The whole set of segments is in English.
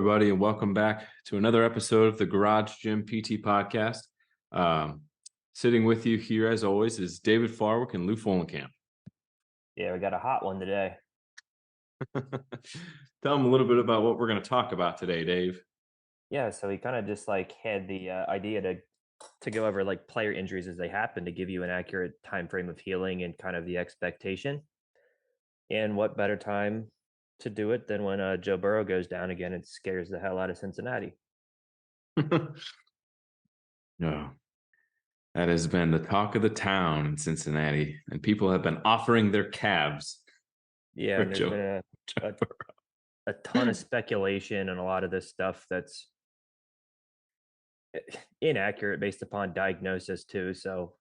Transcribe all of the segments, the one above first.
everybody, and welcome back to another episode of the Garage Gym PT Podcast. Um, Sitting with you here, as always, is David Farwick and Lou Follenkamp. Yeah, we got a hot one today. Tell them a little bit about what we're going to talk about today, Dave. Yeah, so we kind of just had the idea to go over player injuries as they happen to give you an accurate time frame of healing and kind of the expectation. And what better time to do it than when Joe Burrow goes down again and scares the hell out of Cincinnati? No, that has been the talk of the town in Cincinnati, and people have been offering their calves Yeah, for and there's Joe. been a ton of speculation and a lot of this stuff that's inaccurate based upon diagnosis too. So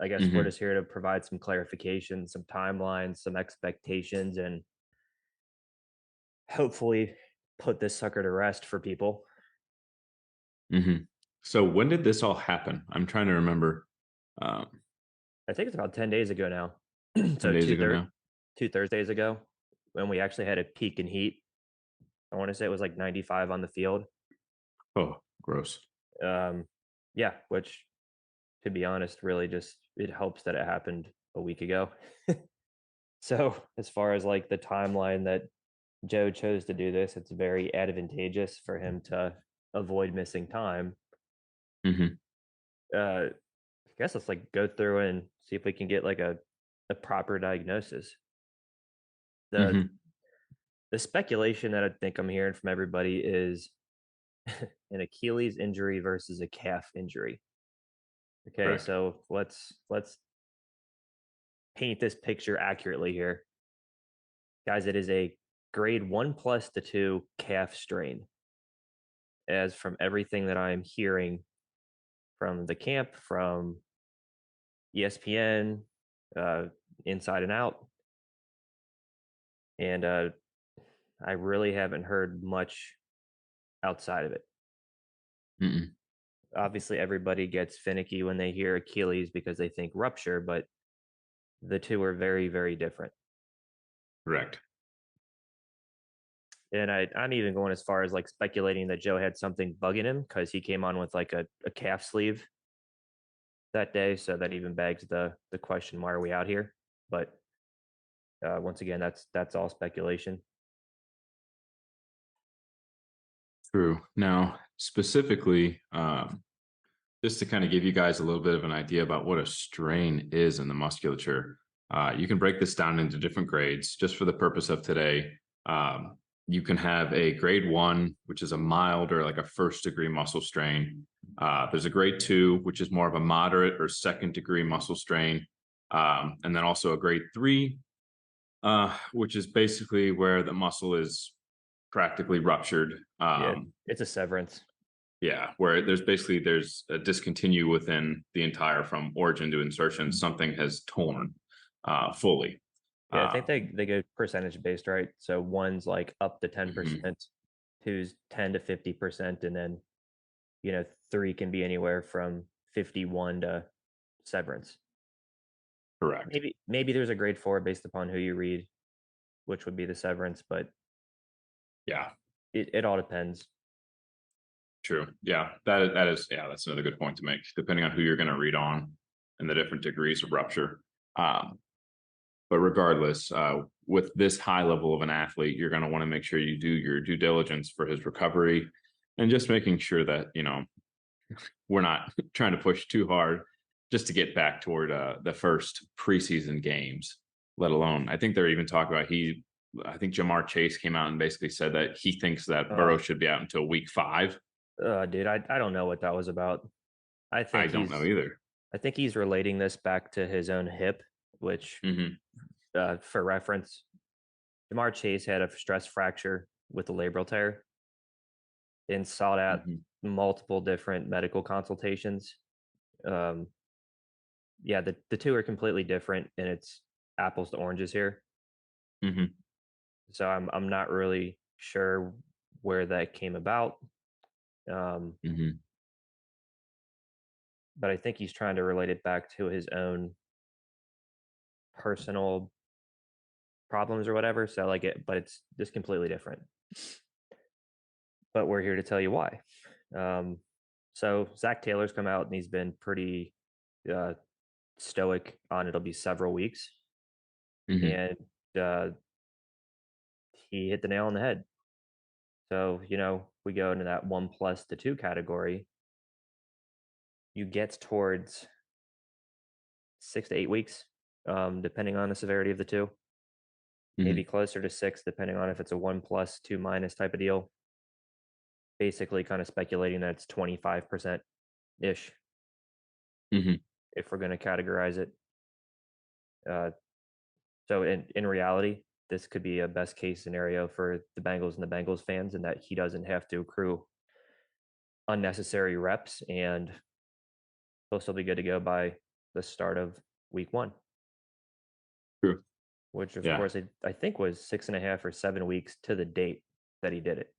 I guess we're Mhm. just here to provide some clarification, some timelines, some expectations, and hopefully put this sucker to rest for people. So when did this all happen? I'm trying to remember. I think it's about 10 days ago now. 10 So days ago now. two Thursdays ago when we actually had a peak in heat. I want to say it was like 95 on the field. Oh, gross. Um, yeah, which to be honest, really just it helps that it happened a week ago. So as far as like the timeline that Joe chose to do this, it's very advantageous for him to avoid missing time. hmm I guess let's go through and see if we can get a proper diagnosis. The hmm the speculation that I think I'm hearing from everybody is an Achilles injury versus a calf injury. Okay, Correct. so let's paint this picture accurately here. Guys, it is a grade 1 plus to 2 calf strain. As from everything that I'm hearing from the camp, from ESPN, uh, Inside and Out, and I really haven't heard much outside of it. Mm-mm. Obviously, everybody gets finicky when they hear Achilles because they think rupture, but the two are very, very different. Correct. And I'm even going as far as speculating that Joe had something bugging him because he came on with a calf sleeve that day. So that even begs the question, why are we out here? But once again, that's all speculation. True. Now, specifically, just to kind of give you guys a little bit of an idea about what a strain is in the musculature, you can break this down into different grades just for the purpose of today. You can have a grade 1, which is a mild or like a first degree muscle strain. There's a grade 2, which is more of a moderate or second degree muscle strain. And then also a grade 3, which is basically where the muscle is practically ruptured. Yeah, it's a severance. Yeah, where there's a discontinue within the entire from origin to insertion. Something has torn fully. Yeah, I Uh, think they go percentage based, right? So one's like up to mhm, 10%, two's 10 to 50%, and then three can be anywhere from 51 to severance. correct. Maybe there's a grade 4 based upon who you read, which would be the severance, but Yeah, it all depends. true. Yeah, that is yeah, that's another good point to make. Depending on who you're going to read on and the different degrees of rupture. Um, but regardless, with this high level of an athlete, you're going to want to make sure you do your due diligence for his recovery, and just making sure that we're not trying to push too hard just to get back toward the first preseason games, let alone I think they're even talking about I think Jamar Chase came out and basically said that he thinks that Uh, Burrow should be out until week 5. Dude, I don't know what that was about. I I think don't know he's either. I think he's relating this back to his own hip, which, hmm for reference, Jamar Chase had a stress fracture with the labral tear and sought out hmm multiple different medical consultations. Um, yeah, the two are completely different, and it's apples to oranges here. hmm So I'm not really sure where that came about, um, hmm but I think he's trying to relate it back to his own personal problems or whatever. So but it's just completely different. but we're here to tell you why. Um, so Zach Taylor's come out and he's been pretty uh, stoic on it'll be several weeks, Hmm. and uh, he hit the nail on the head. So we go into that 1+2 category. You get towards 6 to 8 weeks, depending on the severity of the two. Maybe Hmm. closer to 6, depending on if it's a 1+2- type of deal. Basically, kind of speculating that it's 25% ish Hmm. if we're going to categorize it. Uh, so in reality, this could be a best case scenario for the Bengals and the Bengals fans, in that he doesn't have to accrue unnecessary reps, and he'll still be good to go by the start of week one, True. which of Yeah. course I think was 6.5 or 7 weeks to the date that he did it,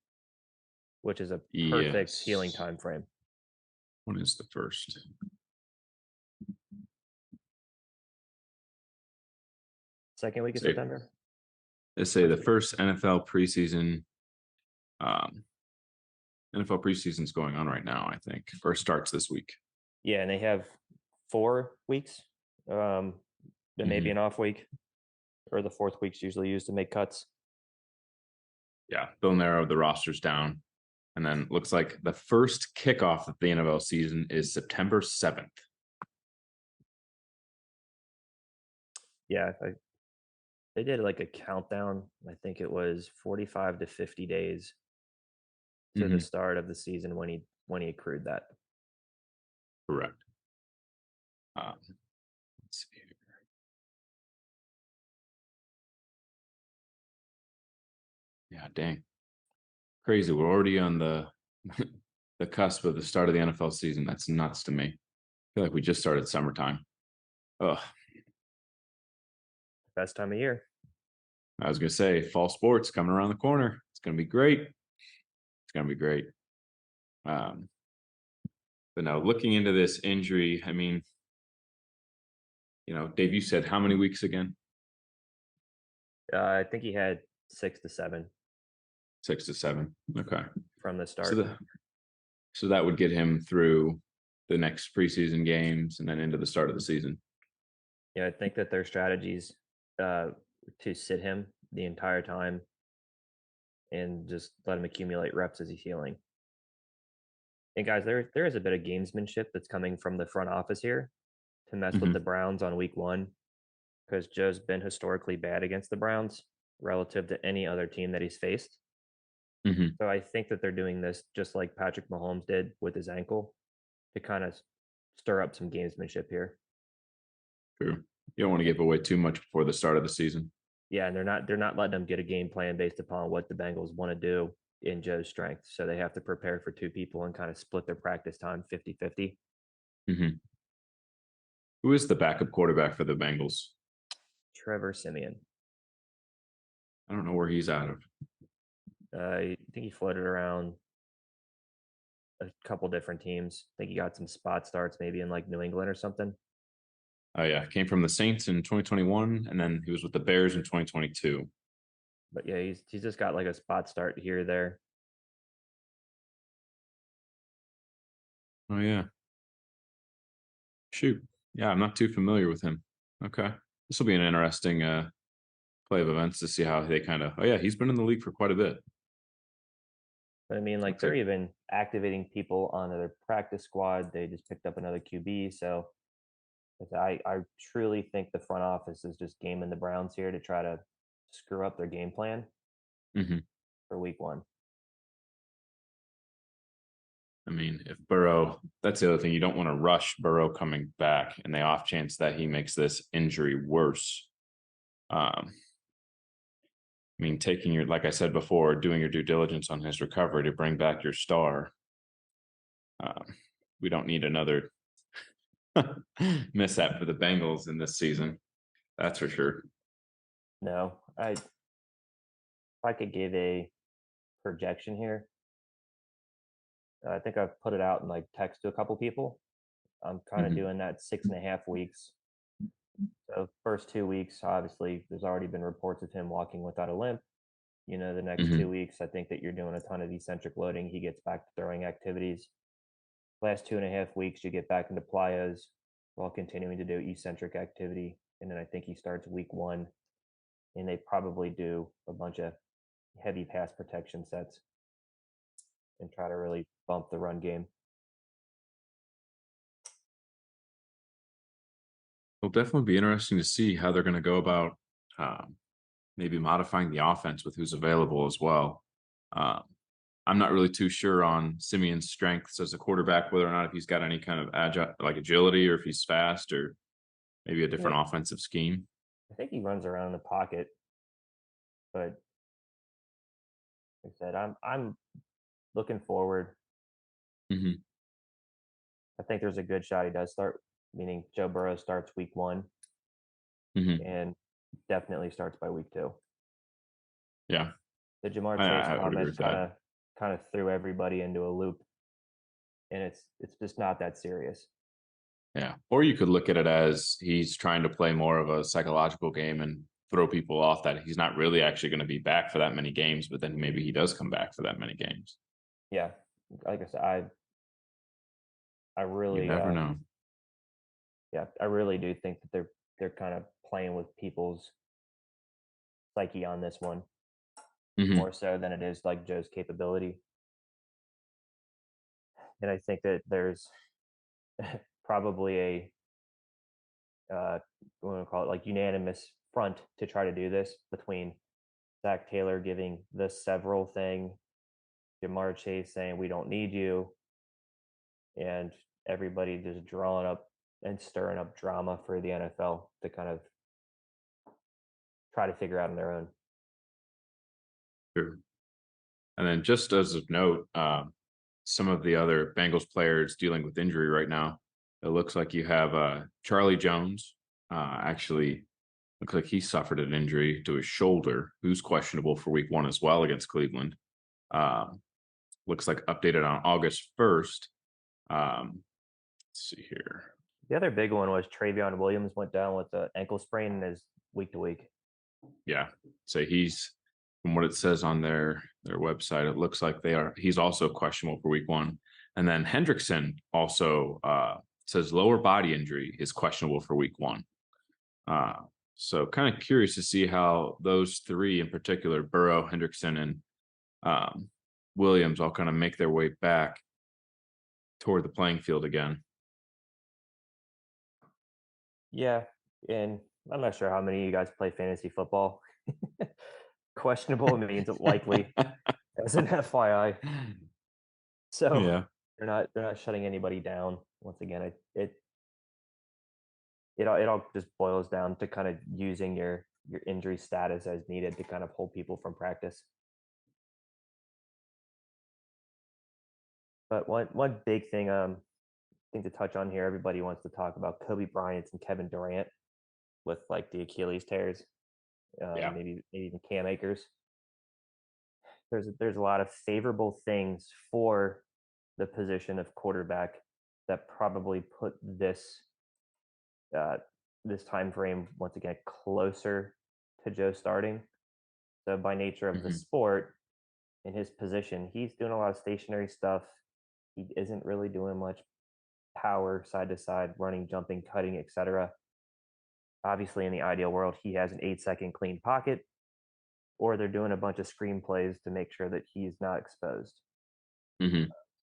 which is a perfect healing Yes. time frame. When is the first? Second week of Say, September, let's say the first week. first NFL preseason. Um, NFL preseason's going on right now, I think, or starts this week. Yeah, and they have 4 weeks. Um, then maybe Hmm. an off week, or the fourth week's usually used to make cuts. Yeah, they'll narrow the rosters down, and then looks like the first kickoff of the NFL season is September 7th. Yeah, they did like a countdown. I think it was 45 to 50 days to the Hmm. start of the season when he accrued that. Correct. Let's see here. Yeah, dang, crazy. We're already on the the cusp of the start of the NFL season. That's nuts to me. I feel like we just started summertime. Oh, Best time of year. I was gonna say fall sports coming around the corner. It's gonna be great. It's gonna be great. Um, but now looking into this injury, I mean, Dave, you said how many weeks again? I think he had 6 to 7 6 to 7. Okay. from the So start. that would get him through the next preseason games and then into the start of the season. I think that their strategies uh, to sit him the entire time and just let him accumulate reps as he's healing. And guys, there is a bit of gamesmanship that's coming from the front office here to mess with the Hmm. Browns on week one, because Joe's been historically bad against the Browns relative to any other team that he's faced. Hmm. So I think that they're doing this just like Patrick Mahomes did with his ankle, to kind of stir up some gamesmanship here. True. You don't want to And give away too much before the start of the season. yeah, and they're not letting them get a game plan based upon what the Bengals want to do in Joe's strength. So they have to prepare for two people and kind of split their practice time 50-50. Hmm. Who is the backup quarterback for the Bengals? Trevor Simeon. I don't know where he's out of. I think he floated around a couple different teams. I think he got some spot starts maybe in like New England or something. Oh yeah, came from the Saints in 2021, and then he was with the Bears in 2022. But yeah, he's just got like a spot start here or there. Oh yeah, shoot. Yeah, I'm not too familiar with him. Okay, this will be an interesting play of events to see how they kind of. Oh yeah, he's been in the league for quite a bit. But I mean, like Looks they're like. even activating people on their practice squad. They just picked up another QB. So I truly think the front office is just gaming the Browns here to try to screw up their game plan Hmm. for week one. I mean, if Burrow, that's the other thing. You don't want to rush Burrow coming back, and the off chance that he makes this injury worse. I mean, taking your, like I said before, doing your due diligence on his recovery to bring back your star. Um, we don't need another mishap for the Bengals in this season. That's for sure. No, if I could give a projection here, I think I've put it out in like text to a couple people. I'm kind of Hmm. doing that 6.5 weeks. So first 2 weeks, obviously, there's already been reports of him walking without a limp. The next Hmm. 2 weeks, I think that you're doing a ton of eccentric loading. He gets back to throwing activities. Last 2.5 weeks, you get back into plyos while continuing to do eccentric activity. And then I think he starts week one, and they probably do a bunch of heavy pass protection sets and try to really bump the run game. It'll definitely be interesting to see how they're going to go about um, maybe modifying the offense with who's available as well. Um, I'm not really too sure on Simeon's strengths as a quarterback, whether or not if he's got any kind of agile, like agility, or if he's fast, or maybe a Yeah, different offensive scheme. I think he runs around in the pocket, but like I said, I'm looking forward. Hmm. I think there's a good shot he does start, meaning Joe Burrow starts week one Hmm. and definitely starts by week two. Yeah, The Jamar Chase I would agree comment with kind that. of kind of threw everybody into a loop, and it's just not that serious. Yeah. Or you could look at it as he's trying to play more of a psychological game and throw people off that he's not really actually going to be back for that many games, but then maybe he does come back for that many games. Yeah, like I said, I You really never know. yeah, I really do think that they're kind of playing with people's psyche on this one Hmm. more so than it is like Joe's capability. And I think that there's probably a what do we call it, like unanimous front to try to do this between Zach Taylor giving the several thing, Jamar Chase saying we don't need you, and everybody just drawing up and stirring up drama for the NFL to kind of try to figure out on their own. True. And then just as a note, some of the other Bengals players dealing with injury right now. It looks like you have Charlie Jones. Actually, looks like he suffered an injury to his shoulder, who's questionable for week one as well against Cleveland. Um, Looks like updated on August 1st. Let's see here. The other big one was Travion Williams went down with an ankle sprain and is week to week. Yeah. So he's from what it says on their website, it looks like he's also questionable for week one. And then Hendrickson also says lower body injury is questionable for week one. Uh, so kind of curious to see how those three in particular, Burrow, Hendrickson, and um, Williams, all kind of make their way back toward the playing field again. Yeah, and I'm not sure how many of you guys play fantasy football. Questionable means likely as an FYI. So Yeah. they're not shutting anybody down. Once again, it all just boils down to kind of using your injury status as needed to kind of hold people from practice. But one big thing to touch on here, everybody wants to talk about Kobe Bryant and Kevin Durant with like the Achilles tears, Yeah. maybe even Cam Akers. There's a lot of favorable things for the position of quarterback that probably put uh, this time frame once again closer to Joe starting. So by nature of the Hmm. sport, in his position, he's doing a lot of stationary stuff. He isn't really doing much power side to side, running, jumping, cutting, etc. Obviously, in the ideal world, he has an 8-second clean pocket, or they're doing a bunch of screen plays to make sure that he's not exposed. Hmm.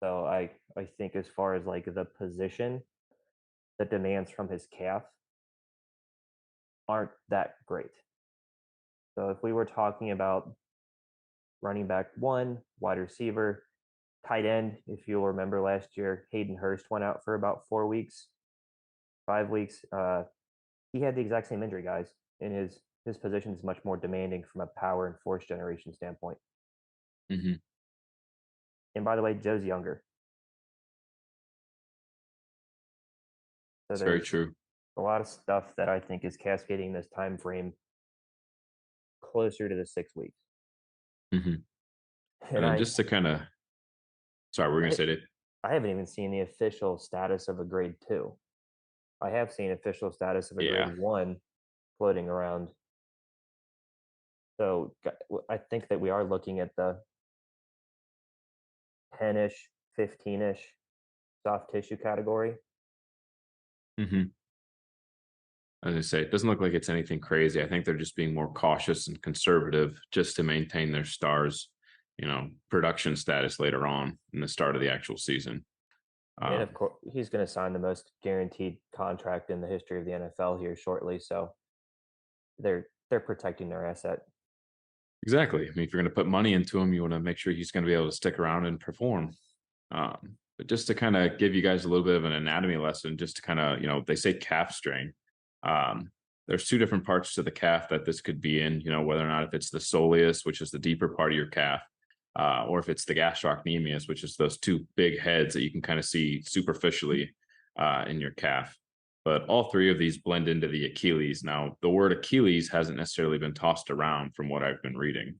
So I think as far as like the position, the demands from his calf aren't that great. So if we were talking about running back one, wide receiver, tight end, if you'll remember last year, Hayden Hurst went out for about 4 weeks, 5 weeks. He had the exact same injury, guys, and his position is much more demanding from a power and force generation standpoint. Hmm. And by the way, Joe's younger, so It's very there's true. a lot of stuff that I think is cascading this time frame closer to the 6 weeks. Hmm. And And then just to kind of, sorry, we're going to I say that. I haven't even seen the official status of a grade two. I have seen official status of a grade Yeah. one floating around. So I think that we are looking at the 10-ish, 15-ish soft tissue category. Hmm. As I say, it doesn't look like it's anything crazy. I think they're just being more cautious and conservative just to maintain their stars, production status later on in the start of the actual season. And of Um, course, he's going to sign the most guaranteed contract in the history of the NFL here shortly. So they're protecting their asset. exactly. I mean, if you're going to put money into him, you want to make sure he's going to be able to stick around and perform. But just to kind of give you guys a little bit of an anatomy lesson, just to kind of, they say calf strain. Um, there's two different parts to the calf that this could be in, whether or not if it's the soleus, which is the deeper part of your calf, or if it's the gastrocnemius, which is those two big heads that you can kind of see superficially in your calf. But all three of these blend into the Achilles. Now, the word Achilles hasn't necessarily been tossed around from what I've been reading.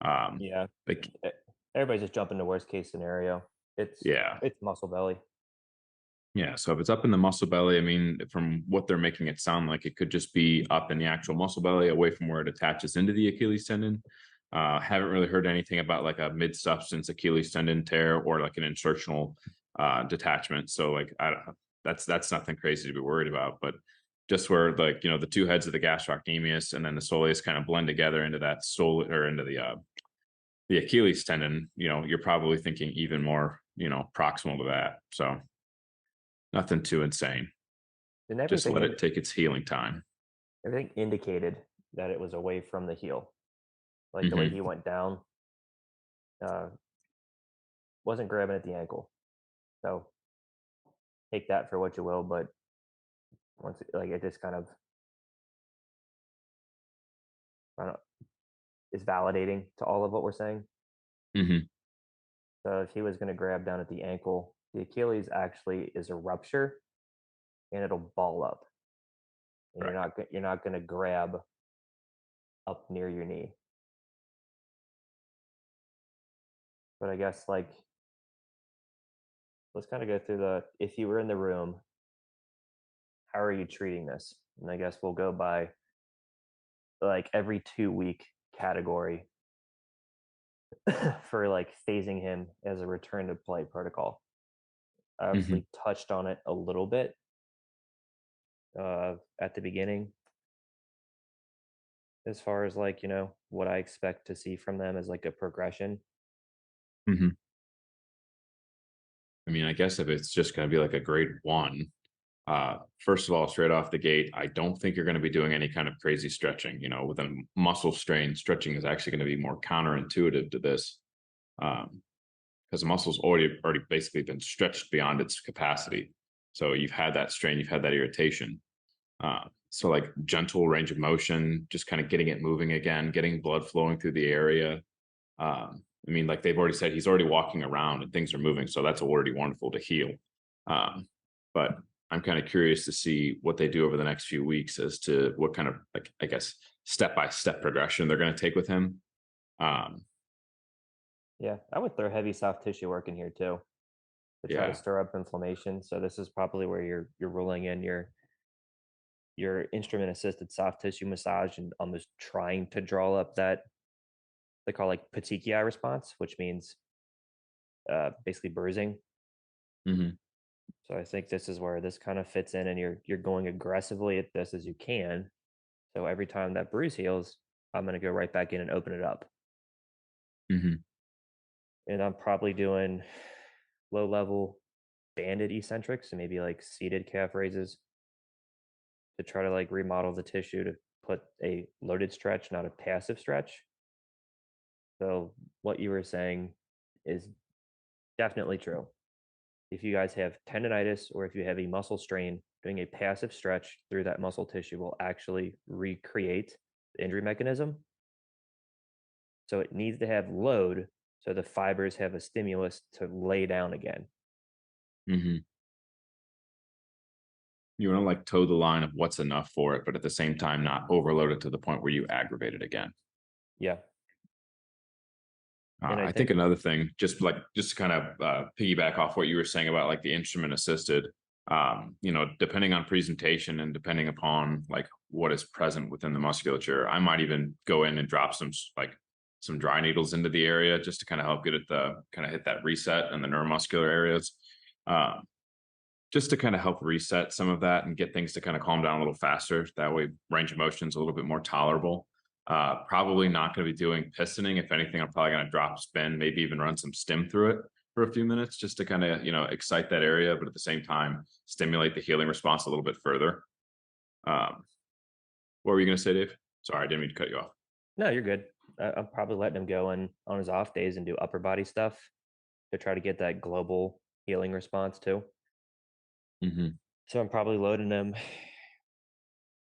Um, Yeah. like, E- Everybody's just jumping to worst case scenario. It's yeah, it's muscle belly. yeah, so if it's up in the muscle belly, I mean, from what they're making it sound like, it could just be up in the actual muscle belly, away from where it attaches into the Achilles tendon. Haven't really heard anything about like a mid-substance Achilles tendon tear or like an insertional detachment. So like, I don't, that's nothing crazy to be worried about. But just where like the two heads of the gastrocnemius and then the soleus kind of blend together into that sole or into the Achilles tendon, you're probably thinking even more proximal to that. So nothing too insane. And Just let it take its healing time. everything indicated that it was away from the heel. Like the way he Hmm. went down, uh, wasn't grabbing at the ankle. So take that for what you will. But once like it just kind of I don't know, is validating to all of what we're saying. Hmm. So if he was going to grab down at the ankle, the Achilles actually is a rupture and it'll ball up, and Right. you're not going to grab up near your knee. But I guess like let's kind of go through the if you were in the room, how are you treating this? And I guess we'll go by like every 2 week category for like phasing him as a return to play protocol. I Hmm. obviously touched on it a little bit at the beginning as far as like what I expect to see from them as like a progression. Hmm. I mean, I guess if it's just going to be like a grade one, first of all, straight off the gate, I don't think you're going to be doing any kind of crazy stretching. With a muscle strain, stretching is actually going to be more counterintuitive to this, because the muscle's already basically been stretched beyond its capacity. So you've had that strain, you've had that irritation. So like gentle range of motion, just kind of getting it moving again, getting blood flowing through the area. I mean, like they've already said, he's already walking around and things are moving, so that's already wonderful to heal. Um, but I'm kind of curious to see what they do over the next few weeks as to what kind of like I guess step by step progression they're going to take with him. Um, Yeah, I would throw heavy soft tissue work in here too to try to yeah. stir up inflammation. So this is probably where you're rolling in your instrument assisted soft tissue massage and almost trying to draw up that they call like petechiae response, which means basically bruising. Hmm. So I think this is where this kind of fits in, and you're going aggressively at this as you can. So every time that bruise heals, I'm going to go right back in and open it up, Hmm. and I'm probably doing low level banded eccentrics and maybe like seated calf raises to try to like remodel the tissue to put a loaded stretch, not a passive stretch. So what you were saying is definitely true. If you guys have tendonitis or if you have a muscle strain, doing a passive stretch through that muscle tissue will actually recreate the injury mechanism. So it needs to have load so the fibers have a stimulus to lay down again. Hmm. You want to like toe the line of what's enough for it, but at the same time not overload it to the point where you aggravate it again. Yeah. And I I think think, another thing, just to kind of piggyback off what you were saying about like the instrument assisted, depending on presentation and depending upon like what is present within the musculature. I might even go in and drop like some dry needles into the area just to kind of help get it the kind of hit that reset in the neuromuscular areas. Um, just to kind of help reset some of that and get things to kind of calm down a little faster. That way, range of motion is a little bit more tolerable. Probably not going to be doing pistoning. If anything, I'm probably going to drop spin, maybe even run some stim through it for a few minutes just to kind of, excite that area, but at the same time, stimulate the healing response a little bit further. Um, what were you going to say, Dave? Sorry, I didn't mean to cut you off. No, you're good. I'm probably letting him go on his off days and do upper body stuff to try to get that global healing response too. Mm-hmm. So I'm probably loading him.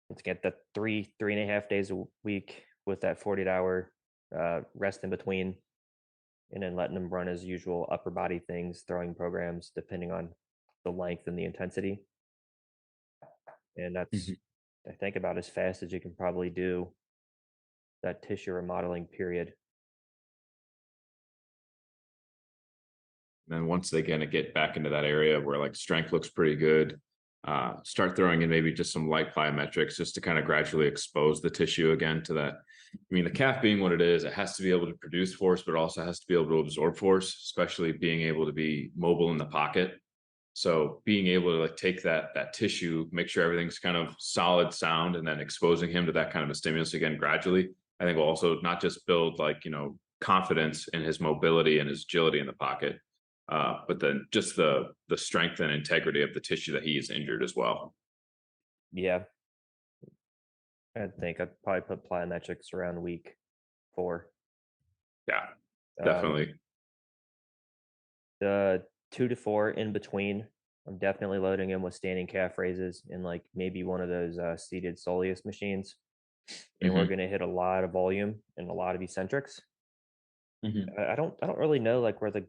Let's get the 3.5 days a week with that 48-hour rest in between, and then letting him run his usual upper body things, throwing programs depending on the length and the intensity. And that's, Mm-hmm. I think, about as fast as you can probably do that tissue remodeling period. And then once they kind of get back into that area where like strength looks pretty good, start throwing in maybe just some light plyometrics just to kind of gradually expose the tissue again to that. I mean, the calf being what it is, it has to be able to produce force, but it also has to be able to absorb force, especially being able to be mobile in the pocket. So being able to like take that tissue, make sure everything's kind of solid, sound, and then exposing him to that kind of a stimulus again gradually, I think will also not just build like confidence in his mobility and his agility in the pocket, but then just the strength and integrity of the tissue that he is injured as well. Yeah, I think I'd probably put plyometrics around week 4. Yeah, Um, definitely. the 2 to 4 in between, I'm definitely loading him with standing calf raises and like maybe one of those seated soleus machines. And we're Hmm. going to hit a lot of volume and a lot of eccentrics. Hmm. I don't really know like where the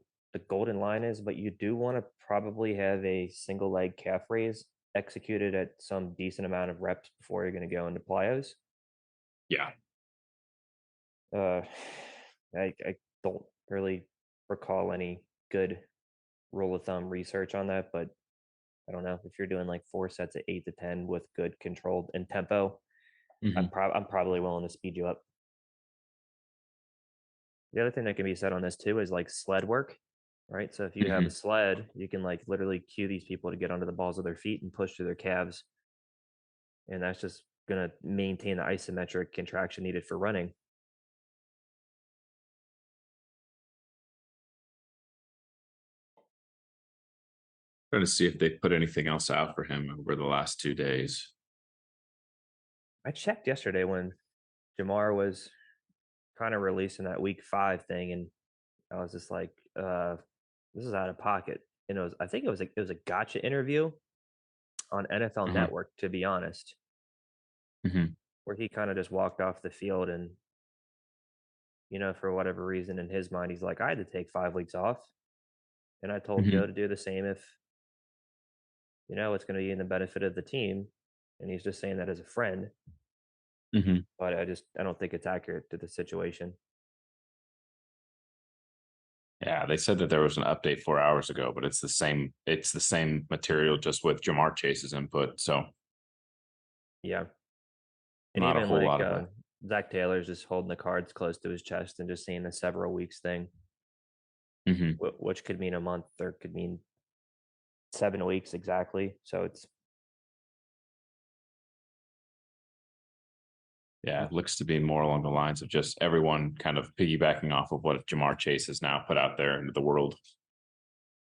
golden line is, but you do want to probably have a single leg calf raise executed at some decent amount of reps before you're going to go into plyos. Yeah. Uh, I don't really recall any good rule of thumb research on that, but I don't know if you're doing like 4 sets of 8 to 10 with good controlled and tempo. Hmm. I'm probably willing to speed you up. The other thing that can be said on this too is like sled work, right? So if you have a Hmm. sled, you can like literally cue these people to get onto the balls of their feet and push through their calves, and that's just going to maintain the isometric contraction needed for running. Trying to see if they put anything else out for him over the last 2 days. I checked yesterday when Jamar was kind of releasing that week 5 thing, and I was just like, this is out of pocket. And I think it was a gotcha interview on NFL Uh-huh. Network, to be honest, Hmm. where he kind of just walked off the field and, for whatever reason in his mind, he's like, I had to take 5 weeks off. And I told Joe Hmm. to do the same if, it's going to be in the benefit of the team. And he's just saying that as a friend, Hmm. but I don't think it's accurate to the situation. Yeah, they said that there was an update 4 hours ago, but it's the same. It's the same material, just with Jamar Chase's input. So Yeah. And not a even whole like lot of a. Zach Taylor's just holding the cards close to his chest and just saying the several weeks thing, Hmm. which could mean a month or could mean 7 weeks exactly. So it's, Yeah, it looks to be more along the lines of just everyone kind of piggybacking off of what Jamar Chase has now put out there into the world.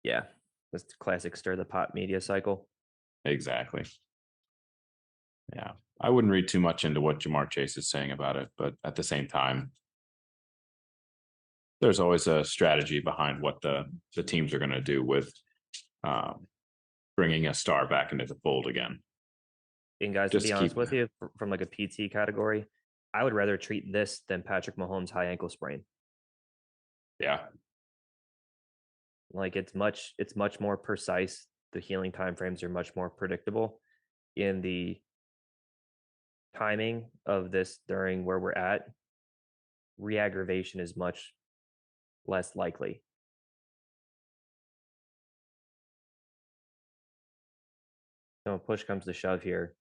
yeah, that's the classic stir the pot media cycle. Exactly. Yeah. I wouldn't read too much into what Jamar Chase is saying about it, but at the same time, there's always a strategy behind what the teams are going to do with um, bringing a star back into the fold again. And guys, to Just be to honest keep, with you, from like a PT category, I would rather treat this than Patrick Mahomes' high ankle sprain. yeah. Like it's much more precise. The healing time frames are much more predictable. In the timing of this during where we're at, reaggravation is much less likely. So when push comes to shove here,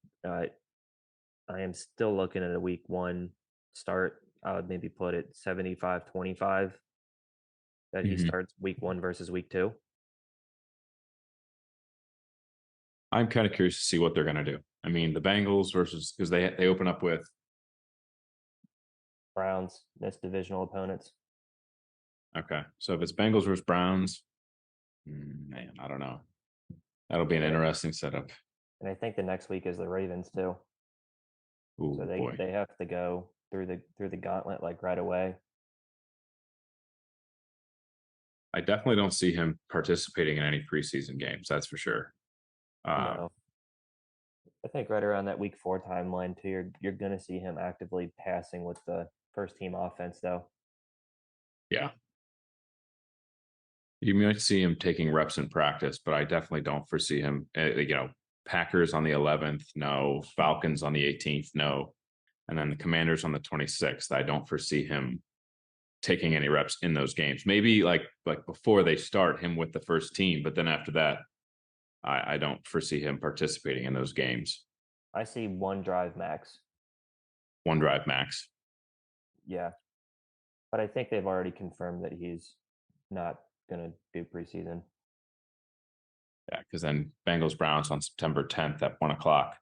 I am still looking at a week 1 start. I would maybe put it 75-25 that he Mhm. starts week 1 versus week 2. I'm kind of curious to see what they're going to do. I mean, the Bengals versus because they open up with Browns, missed divisional opponents. okay. So if it's Bengals versus Browns, man, I don't know. That'll be an And interesting setup. I think the next week is the Ravens too. So Oh they boy, they have to go through the gauntlet like right away. I definitely don't see him participating in any preseason games. That's for sure. No. I think right around that week 4 timeline too, you're gonna see him actively passing with the first team offense though. Yeah, you might see him taking reps in practice, but I definitely don't foresee him. Packers on the 11th, no. Falcons on the 18th, no. And then the Commanders on the 26th. I don't foresee him taking any reps in those games. Maybe like before they start him with the first team, but then after that, I don't foresee him participating in those games. I see 1 drive max. One drive max. Yeah. But I think they've already confirmed that he's not gonna do preseason. Yeah, because then Bengals Browns on September 10th at 1 o'clock.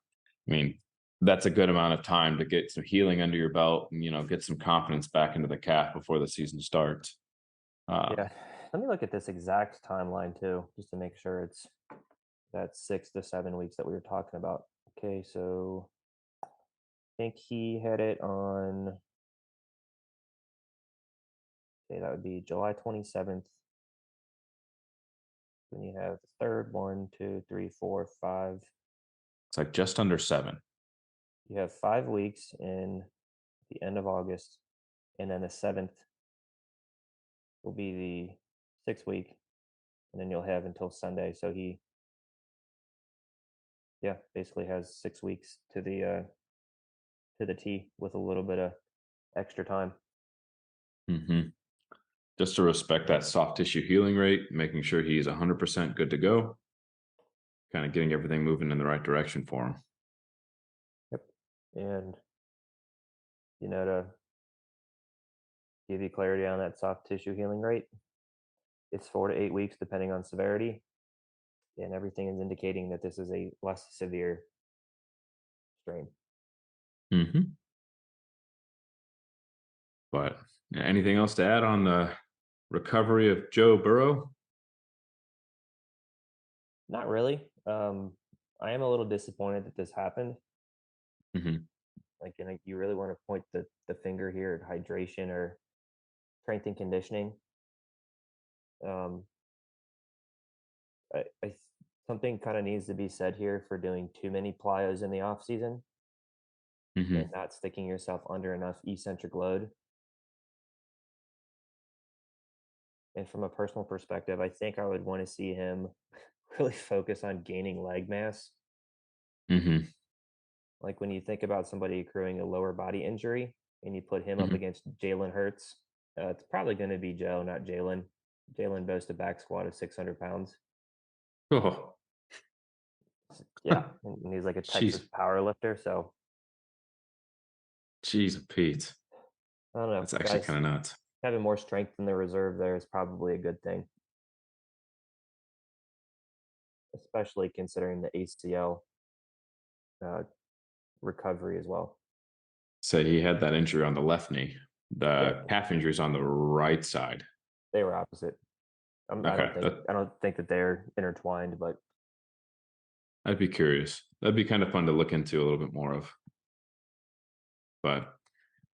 I mean, that's a good amount of time to get some healing under your belt and get some confidence back into the calf before the season starts. Yeah. Let me look at this exact timeline too, just to make sure it's that 6 to 7 weeks that we were talking about. Okay, so I think he had it on, okay, that would be July 27th. Then you have the third, 1, 2, 3, 4, 5. It's like just under 7. You have 5 weeks in the end of August, and then the 7th will be the 6th week, and then you'll have until Sunday. So he, yeah, basically has 6 weeks to the T with a little bit of extra time. Mm-hmm. Just to respect that soft tissue healing rate, making sure he's 100% good to go, kind of getting everything moving in the right direction for him. Yep. And to give you clarity on that soft tissue healing rate, it's 4 to 8 weeks depending on severity, and everything is indicating that this is a less severe strain. Mm-hmm. But anything else to add on the recovery of Joe Burrow? Not really. I am a little disappointed that this happened. Mm-hmm. Like, and you really want to point the finger here at hydration or strength and conditioning. Um, something kind of needs to be said here for doing too many plyos in the off season and Mm-hmm. not sticking yourself under enough eccentric load. And from a personal perspective, I think I would want to see him really focus on gaining leg mass. Mm-hmm. Like when you think about somebody accruing a lower body injury and you put him up Mm-hmm. against Jalen Hurts, it's probably going to be Joe, not Jalen. Jalen boasts a back squat of 600 pounds. Oh, Yeah. And he's like a Texas jeez, power lifter. So jeez, Pete, I don't know. that's actually Guys kind of nuts. having more strength in the reserve there is probably a good thing, especially considering the ACL uh, recovery as well. Say he had that injury on the left knee. Yeah. The calf injury is on the right side. They were opposite. Okay, I don't think that they're intertwined, but I'd be curious. That'd be kind of fun to look into a little bit more of. But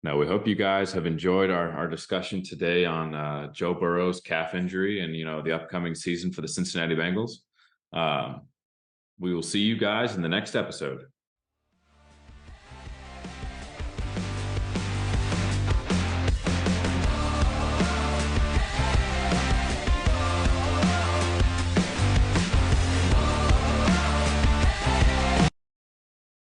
no, we hope you guys have enjoyed our discussion today on Joe Burrow's calf injury and the upcoming season for the Cincinnati Bengals. Um, we will see you guys in the next episode.